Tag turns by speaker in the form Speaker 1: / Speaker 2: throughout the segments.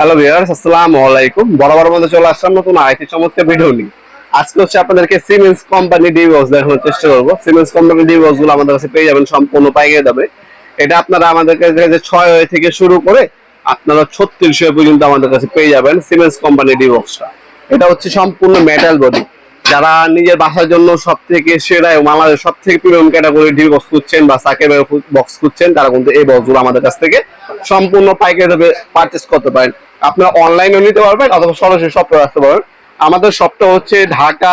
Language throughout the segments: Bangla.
Speaker 1: হ্যালো ভিউয়ার্স, আসসালামু আলাইকুম। বরাবর মধ্যে চলে আসলাম নতুন আরেকটি চমৎকার ভিডিও নিয়ে। আজকে হচ্ছে আপনাদেরকে সিমেন্স কোম্পানি ডিবক্স দেখানোর চেষ্টা করবো। সিমেন্স কোম্পানি ডিবক্স গুলো আমাদের কাছে পেয়ে যাবেন সম্পূর্ণ পাইকারি দামে। এটা আপনারা আমাদের কাছে 6 থেকে শুরু করে আপনারা 3600 পর্যন্ত আমাদের কাছে পেয়ে যাবেন সিমেন্স কোম্পানি ডিবক্সটা। এটা হচ্ছে সম্পূর্ণ মেটাল বডি। যারা নিজের বাসার জন্য সব থেকে সেরা এবং আমাদের সব থেকে প্রিমিয়াম ক্যাটাগরি ডি বক্স খুঁজছেন বা সাকের বক্স খুঁজছেন, তারা কিন্তু এই বক্সগুলো আমাদের কাছ থেকে সম্পূর্ণ পাইকারি দামে পারচেস করতে পারেন। আপনারা অনলাইনেও নিতে পারবেন অথবা সরাসরি শপে আসতে পারবেন। আমাদের শপটা হচ্ছে ঢাকা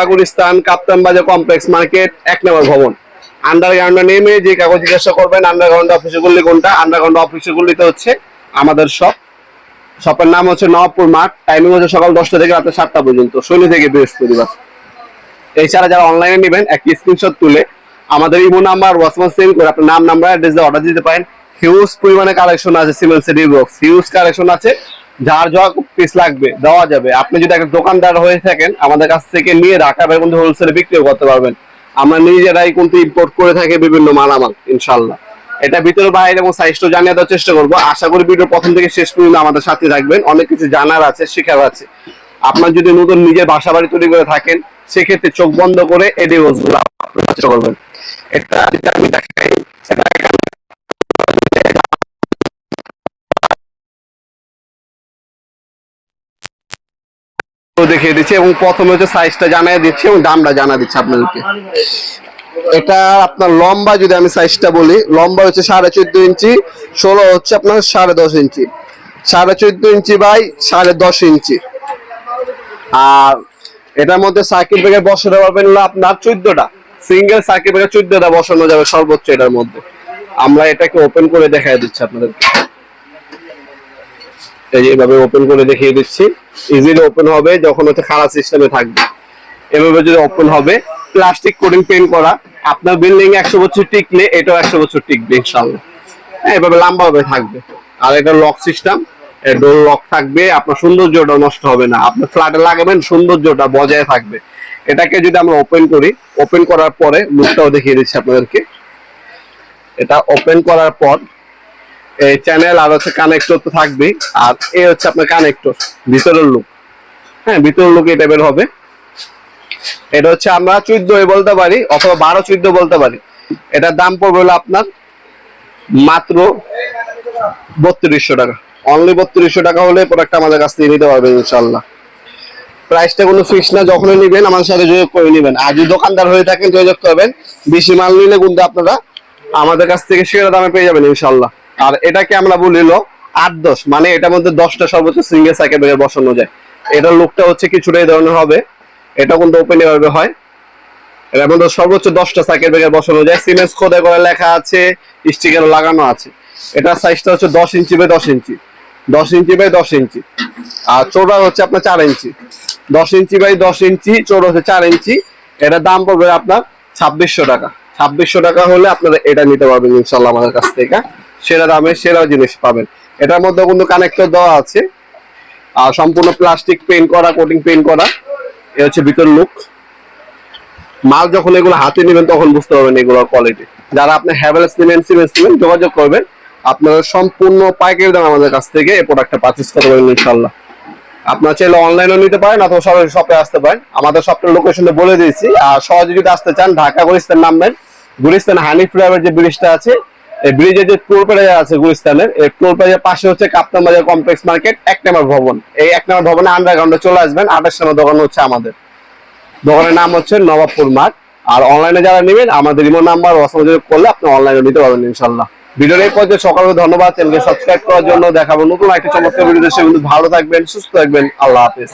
Speaker 1: গুলিস্তান কাপ্তান বাজার কমপ্লেক্স মার্কেট 1 নম্বর ভবন। আন্ডারগ্রাউন্ডে নেমে যে কাগজ জিজ্ঞাসা করবেন আন্ডারগ্রাউন্ড অফিসে গুলি কোনটা, আন্ডারগ্রাউন্ড অফিসে গুলিতে হচ্ছে আমাদের শপের নাম হচ্ছে নবাবপুর মাঠ। টাইমিং হচ্ছে সকাল 10টা থেকে রাত 7টা পর্যন্ত, শনি থেকে বৃহস্পতিবার। এছাড়া যারা অনলাইনে নেবেন একটি স্ক্রিনশট তুলে আমাদের ইমো নাম্বার হোয়াটসঅ্যাপ সেন্ড করে আপনার নাম্বার অ্যাড্রেস দিয়ে অর্ডার দিতে পারেন। হিউজ পরিমাণে কালেকশন আছে সিমেন্সের ডিবক্স, হিউজ কালেকশন আছে। যার যা পিস লাগবে দেওয়া যাবে। আপনি যদি একটা দোকানদার হয়ে থাকেন আমাদের কাছ থেকে নিয়ে ঢাকা বাইরে কিন্তু হোলসেলে বিক্রিও করতে পারবেন। আমরা নিজেরাই কিন্তু ইম্পোর্ট করে থাকি বিভিন্ন মালামাল ইনশাল্লাহ। এটা ভিতরে বাইরে এবং সাইজটা জানিয়ে দেওয়ার চেষ্টা করবো। আশা করি ভিডিও প্রথম থেকে শেষ পর্যন্ত আমাদের সাথে থাকবেন। অনেক কিছু জানার আছে, শেখার আছে। আপনার যদি নতুন নিজের বাসা বাড়ি তৈরি করে থাকেন সেক্ষেত্রে চোখ বন্ধ করে এই ডিবক্সগুলো চেষ্টা করবেন। এটা যদি আমি দেখাই দেখিয়ে দিচ্ছি এবং প্রথমে হচ্ছে সাইজটা জানিয়ে দিচ্ছি এবং দামটা জানা দিচ্ছি আপনাদেরকে। এটা আপনার লম্বা যদি আমি সাইজটা বলি, লম্বা হচ্ছে 14.5 ইঞ্চি, 16 হচ্ছে আপনার 10.5 ইঞ্চি, 14.5 ইঞ্চি বাই 10.5 ইঞ্চি। আর এটার মধ্যে সার্কিট ব্রেকার বসাতে পারবেন না আপনার 14টা, সিঙ্গেল সার্কিট ব্রেকার 14টা বসানো যাবে সর্বোচ্চ এটার মধ্যে। আমরা এটাকে ওপেন করে দেখাই দিচ্ছি আপনাদেরকে। এই যে এভাবে ওপেন করে দেখিয়ে দিচ্ছি। ইজিলি ওপেন হবে যখন হচ্ছে খারাপ সিস্টেমে থাকবে। এভাবে যদি ওপেন হবে, প্লাস্টিক কোটিং পেইন্ট করা। আপনার বিল্ডিং 100 বছর টিকলে এটাও 100 বছর টিকবে ইনশাআল্লাহ। এভাবে লম্বা ভাবে থাকবে। আর এটা লক সিস্টেম, ডোর লক থাকবে। আপনার সৌন্দর্যটা নষ্ট হবে না। আপনি ফ্ল্যাটে লাগাবেন, সৌন্দর্যটা বজায় থাকবে। এটাকে যদি আমরা ওপেন করি, ওপেন করার পরে লুকটাও দেখিয়ে দিচ্ছি আপনাদেরকে। এটা ওপেন করার পর এই চ্যানেল আর হচ্ছে কানেক্টর তো থাকবেই। আর এই হচ্ছে আপনার কানেক্টর, ভিতরের লুক। হ্যাঁ, ভিতরের লুক এটা বের হবে। এটা হচ্ছে আমরা 14 বলতে পারি অথবা 12-14 বলতে পারি। এটার দাম পড়বে হলো আপনার মাত্র 3200 টাকা। অনলি 3200 টাকা হলে প্রোডাক্ট আমাদের কাছ থেকে নিতে পারবেন ইনশাল্লাহ। প্রাইসটা কোনো ফিক্স না, যখনই নেবেন আমার সাথে যোগাযোগ করে নেবেন। আর যদি দোকানদার হয়ে থাকেন যোগাযোগ করবেন। বেশি মাল নিলে কিন্তু আপনারা আমাদের কাছ থেকে সেরা দামে পেয়ে যাবেন ইনশাল্লাহ। আর এটাকে আমরা বলিল 8-10, মানে এটার মধ্যে 10টা সর্বোচ্চ সিঙ্গেল সাইকেল ব্রেকার বসানো যায়। এটার লুকটা হচ্ছে কিছুটা এই ধরনের হবে। এটা কিন্তু ওপেন এভাবে হয়। এর মধ্যে সর্বোচ্চ 10টা সাইকেল ব্রেকার বসানো যায়। সিমেন্স খোদাই করে লেখা আছে, স্টিকারও লাগানো আছে। এটার সাইজটা হচ্ছে 10 inch by 10 inch, 10 inch by 10 ইঞ্চি। আর চৌড়া হচ্ছে আপনার 4 ইঞ্চি, 10 ইঞ্চি বাই 10 ইঞ্চি, চৌড়া হচ্ছে 4 ইঞ্চি। এটার দাম পড়বে আপনার 2600 টাকা। 2600 টাকা হলে আপনারা এটা নিতে পারবেন ইনশাল্লাহ আমাদের কাছ থেকে। সেরা দামে সেরা জিনিস পাবেন। এটার মধ্যে কিন্তু কানেক্টর দেওয়া আছে। আর সম্পূর্ণ প্লাস্টিক পেইন্ট করা, কোটিং পেইন্ট করা। এ হচ্ছে ভিতর লুক। মাল যখন এগুলো হাতে নেবেন তখন বুঝতে পারবেন এগুলোর কোয়ালিটি। যারা আপনি হ্যাভেলস সিমেন্ট যোগাযোগ করবেন, আপনারা সম্পূর্ণ পাইকারি দাম আমাদের কাছ থেকে এই প্রোডাক্টটা পারচেজ করতে পারবেন ইনশাল্লাহ। আপনারা চাইলে অনলাইনেও নিতে পারেন অথবা সরাসরি শপে আসতে পারেন। আমাদের শপের লোকেশনটা বলে দিয়েছি। আর সহজে যদি আসতে চান ঢাকা গুলিস্তান নামবেন। গুলিস্তান হানিফ ফ্লাইওভার যে ব্রিজটা আছে, এই ব্রিজের যে টোল প্লাজা আছে গুলিস্তানের, এই টোল প্লাজার পাশে হচ্ছে কাপ্তান বাজার কমপ্লেক্স মার্কেট 1 নম্বর ভবন। এই 1 নম্বর ভবনে আন্ডারগ্রাউন্ডে চলে আসবেন। 28 নম্বর দোকান হচ্ছে আমাদের। দোকানের নাম হচ্ছে নবাবপুর মাঠ। আর অনলাইনে যারা নেবেন আমাদের ইমো নাম্বার হোয়াটসঅ্যাপ করলে আপনি অনলাইনে নিতে পারবেন ইনশাল্লাহ। ভিডিওর এই পর্যায়ে সকলকে ধন্যবাদ। চ্যানেলকে সাবস্ক্রাইব করার জন্য। দেখাবো নতুন একটা চমৎকার ভিডিও। সে কিন্তু ভালো থাকবেন, সুস্থ থাকবেন। আল্লাহ হাফেজ।